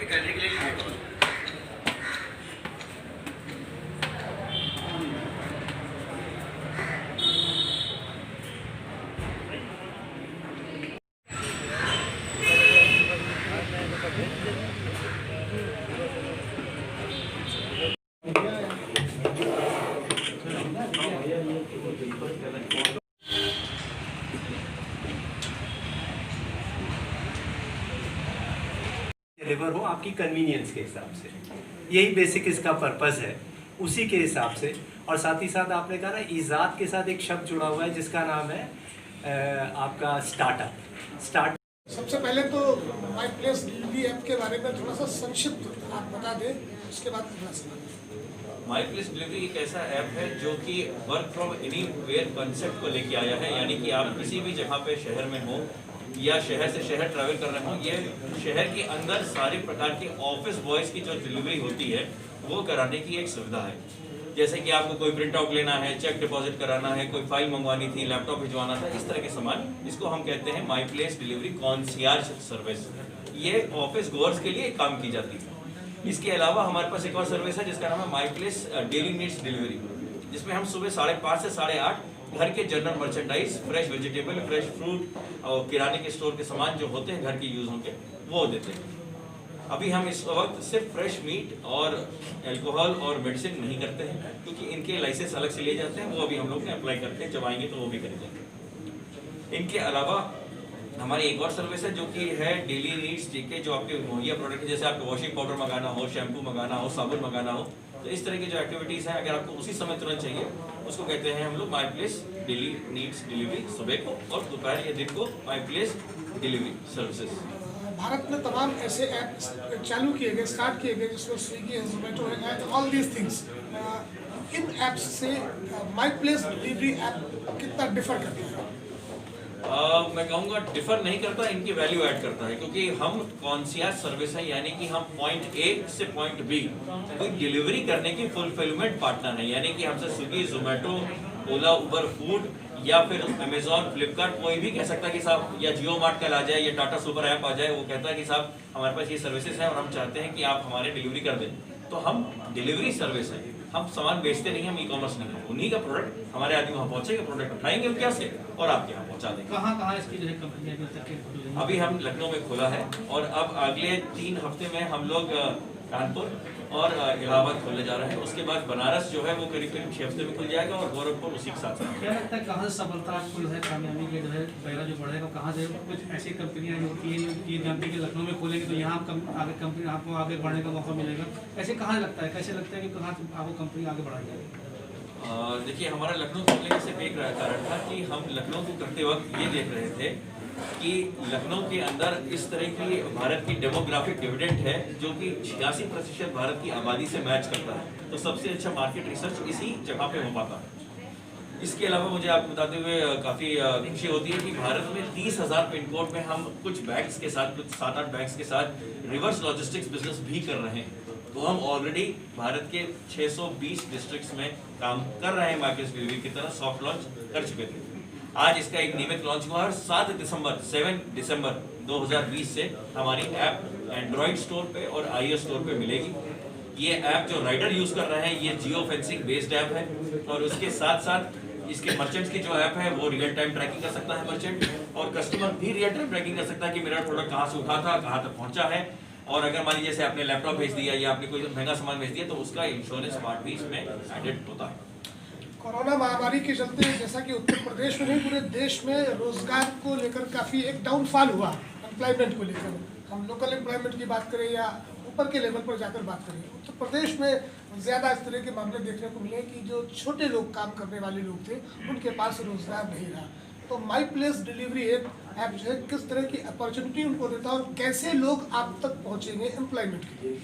करने के लिए डिलीवर हो आपकी कन्वीनियंस के हिसाब से। यही बेसिक इसका पर्पस है, उसी के हिसाब से। और साथ ही साथ आपने कहा ना ईजाद के साथ एक शब्द जुड़ा हुआ है जिसका नाम है आपका स्टार्टअप। सबसे पहले तो माई प्लेस डिलीवरी ऐप के बारे में थोड़ा सा संक्षिप्त आप बता दें, उसके बाद माई प्लेस डिलीवरी एक ऐसा ऐप है जो कि work from any where concept को लेके आया है, यानी कि आप किसी भी जगह पे शहर में हो या शहर से शहर ट्रैवल कर रहे हो, ये शहर के अंदर सारे प्रकार के ऑफिस बॉयज़ की जो डिलीवरी होती है वो कराने की एक सुविधा है। जैसे कि आपको कोई प्रिंट आउट लेना है, चेक डिपॉजिट कराना है, कोई फाइल मंगवानी थी, लैपटॉप भिजवाना था, इस तरह के सामान, इसको हम कहते हैं my place delivery concierge service. ये ऑफिस गोअर्स के लिए काम की जाती है। इसके अलावा हमारे पास एक और सर्विस है जिसका नाम है my place daily needs delivery, जिसमें हम सुबह 5:30 से 8:30 घर के general merchandise, fresh vegetable, fresh fruit और किराने के स्टोर के सामान जो होते हैं घर के यूज होंगे वो देते हैं। अभी हम इस वक्त सिर्फ फ्रेश मीट और अल्कोहल और मेडिसिन नहीं करते हैं क्योंकि इनके लाइसेंस अलग से लिए जाते हैं, वो अभी हम लोग ने अप्लाई करते हैं, जब आएंगे तो वो भी करेंगे। इनके अलावा हमारी एक और सर्विस है जो कि है डेली नीड्स के जो आपके मुहैया प्रोडक्ट, जैसे आपको वॉशिंग पाउडर मंगाना हो, शैम्पू मंगाना हो, साबुन मंगाना हो, तो इस तरह की जो एक्टिविटीज़ हैं अगर आपको उसी समय तुरंत चाहिए उसको कहते हैं हम लोग my place daily needs delivery सुबह को, और दोपहर या दिन को my place delivery services. Bharat में तमाम ऐसे ऐप चालू किए गए, स्टार्ट किए गए, जिसमें स्विगी है, जोमेटो है, all these things. In apps से माई प्लेस डिलीवरी ऐप कितना डिफर करता है? मैं कहूँगा डिफर नहीं करता, इनकी वैल्यू ऐड करता है, क्योंकि हम कॉन्सियर्ज सर्विस है, यानी कि हम पॉइंट ए से पॉइंट बी कोई डिलीवरी करने की फुलफिलमेंट पार्टनर है। यानी कि हमसे स्विगी, जोमेटो, ओला, उबर फूड या फिर अमेजॉन, फ्लिपकार्ट, कोई भी कह सकता है कि साहब, या जियो मार्ट कल आ जाए या टाटा सुपर ऐप आ जाए, वो कहता है कि साहब हमारे पास ये सर्विसेज है और हम चाहते हैं कि आप हमारे डिलीवरी कर दें, तो हम डिलीवरी सर्विस है। हम सामान बेचते नहीं, हम ई कॉमर्स नहीं है, उन्हीं का प्रोडक्ट हमारे आदमी वहाँ पहुँचेगा, प्रोडक्ट उठाएंगे उनके से और आपके यहाँ पहुँचा देंगे। कहाँ इसकी जो है कंपनियाँ अभी हम लखनऊ में खोला है और अब अगले 3 हफ्ते में हम लोग कानपुर और इलाहाबाद खोलने जा रहे हैं। उसके बाद बनारस जो है वो करीब 6 हफ्ते में खुल जाएगा और गोरखपुर उसी के साथ। क्या लगता है कहाँ से सफलता आपको है, कामयाबी के जो है पहला जो बढ़ेगा, कहाँ से कुछ ऐसी कंपनियाँ होती हैं जो ये जानती है कि लखनऊ में खोलेंगे तो यहाँ आगे कंपनी आपको आगे बढ़ने का मौका मिलेगा, ऐसे कहाँ लगता है, कैसे लगता है कि कहाँ आपको कंपनी आगे बढ़ाएगी? देखिए, हमारा लखनऊ खोलने का सिर्फ एक कारण था कि हम लखनऊ को करते वक्त ये देख रहे थे कि लखनऊ के अंदर इस तरह की भारत की डेमोग्राफिक डिविडेंड है जो कि 86% भारत की आबादी से मैच करता है, तो सबसे अच्छा मार्केट रिसर्च इसी जगह पे हो पाता है। इसके अलावा मुझे आपको बताते हुए काफ़ी खुशी होती है कि भारत में 30,000 पिन कोड में हम कुछ बैंक्स के साथ, कुछ 7-8 बैंक्स के साथ रिवर्स लॉजिस्टिक्स बिजनेस भी कर रहे हैं। तो हम ऑलरेडी भारत के 620 डिस्ट्रिक्ट्स में काम कर रहे हैं, माई प्लेस डिलीवरी की तरह सॉफ्ट लॉन्च कर चुके थे। आज इसका एक नियमित लॉन्च हुआ और 7 दिसंबर 2020 से हमारी ऐप एंड्रॉइड स्टोर पे और iOS स्टोर पे मिलेगी। ये ऐप जो राइडर यूज कर रहे हैं ये जियो फेंसिंग बेस्ड ऐप है, और उसके साथ साथ इसके मर्चेंट्स की जो ऐप है वो रियल टाइम ट्रैकिंग कर सकता है मर्चेंट, और कस्टमर भी रियल टाइम ट्रैकिंग कर सकता है कि मेरा प्रोडक्ट कहाँ से उठा था, कहाँ तक पहुँचा है, और अगर मान लीजिए जैसे आपने लैपटॉप भेज दिया या आपने कोई महंगा सामान भेज दिया तो उसका इंश्योरेंस पार्ट भी इसमें एडेड होता है। कोरोना महामारी के चलते जैसा कि उत्तर प्रदेश में नहीं पूरे देश में रोजगार को लेकर काफ़ी एक डाउनफॉल हुआ, एम्प्लॉयमेंट को लेकर। हम लोकल एम्प्लॉयमेंट की बात करें या ऊपर के लेवल पर जाकर बात करें, उत्तर प्रदेश में ज़्यादा इस तरह के मामले देखने को मिले कि जो छोटे लोग काम करने वाले लोग थे उनके पास रोजगार नहीं रहा। तो माई प्लेस डिलीवरी ऐप जो है किस तरह की अपॉर्चुनिटी उनको देता है और कैसे लोग आप तक पहुँचेंगे एम्प्लॉयमेंट के लिए?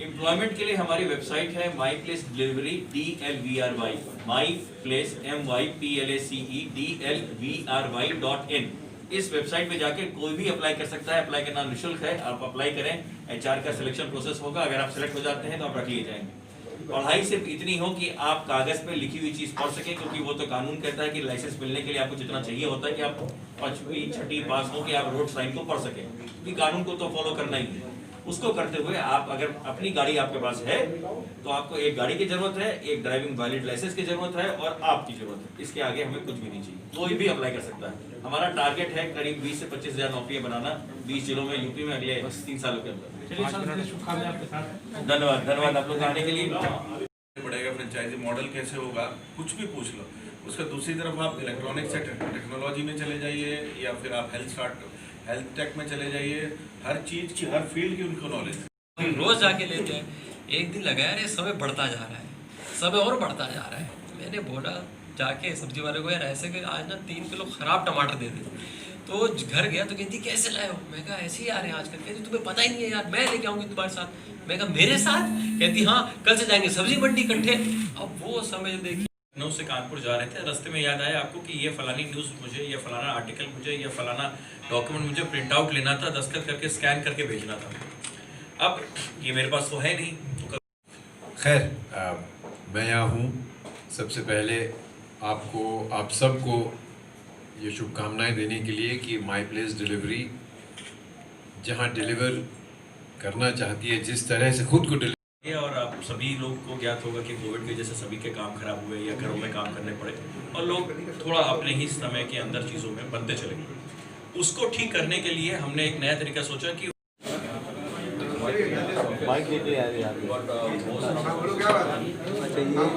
एम्प्लॉयमेंट के लिए हमारी वेबसाइट है my place delivery DLVRY, my place MyPlaceDLVRY.in। इस वेबसाइट पे जाके कोई भी अप्लाई कर सकता है, अप्लाई करना निःशुल्क है, आप अप्लाई करें, HR का सिलेक्शन प्रोसेस होगा, अगर आप सिलेक्ट हो जाते हैं तो आप रख लिए जाएंगे। पढ़ाई सिर्फ इतनी हो कि आप कागज पे लिखी हुई चीज पढ़ सके, क्योंकि वो तो कानून कहता है कि लाइसेंस मिलने के लिए आपको जितना चाहिए होता है कि आप 5वीं 6ठी पास हो कि आप रोड साइन को पढ़ सके, क्योंकि कानून को तो फॉलो करना ही है। उसको करते हुए आप अगर अपनी गाड़ी आपके पास है तो आपको एक गाड़ी की जरूरत है, एक ड्राइविंग वैलिड लाइसेंस की जरूरत है और आपकी जरूरत है। इसके आगे हमें कुछ भी नहीं चाहिए, कोई भी अप्लाई कर सकता है। हमारा टारगेट है करीब 20 से 25,000 नौकरियां बनाना 20 जिलों में यूपी में अगले 3 सालों के अंदर। चलिए सर, शुभकामनाएं आपके साथ। धन्यवाद, धन्यवाद आप लोग आने के लिए। बढ़ेगा, फ्रेंचाइजी मॉडल कैसे होगा, कुछ भी पूछ लो। उसका दूसरी तरफ आप इलेक्ट्रॉनिक से टेक्नोलॉजी में चले जाइए या फिर आप हेल्थ टेक में चले जाइए, हर चीज़ की, हर फील्ड की उनको नॉलेज है। रोज जाके लेते हैं, एक दिन लगाया रे समय बढ़ता जा रहा है, समय और बढ़ता जा रहा है। मैंने बोला जाके सब्जी वाले को, यार ऐसे कि आज ना 3 किलो खराब टमाटर दे दे। तो घर गया तो कहती कैसे लाए हो, मैं कहा ऐसे ही आ रहे हैं आजकल। कहती तुम्हें पता ही नहीं है यार, मैं लेके आऊंगी तुम्हारे साथ। मैं कहा मेरे साथ? कहती हाँ, कल से जाएंगे सब्जी मंडी इकट्ठे। अब वो समय देखिए, लखनऊ से कानपुर जा रहे थे, रास्ते में याद आया आपको कि ये फलानी न्यूज़ मुझे, ये फलाना आर्टिकल मुझे, ये फलाना डॉक्यूमेंट मुझे प्रिंट आउट लेना था, दस्तखत करके स्कैन करके भेजना था। अब ये मेरे पास तो है नहीं तो खैर, मैं यहाँ हूँ। सबसे पहले आपको, आप सबको ये शुभकामनाएं देने के लिए कि माई प्लेस डिलीवरी जहाँ डिलीवर करना चाहती है, जिस तरह से खुद को और आप सभी लोग को ज्ञात होगा कि कोविड की वजह से सभी के काम खराब हुए या घरों में काम करने पड़े और लोग थोड़ा अपने ही समय के अंदर चीज़ों में बनते चले गए। उसको ठीक करने के लिए हमने एक नया तरीका सोचा कि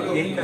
यही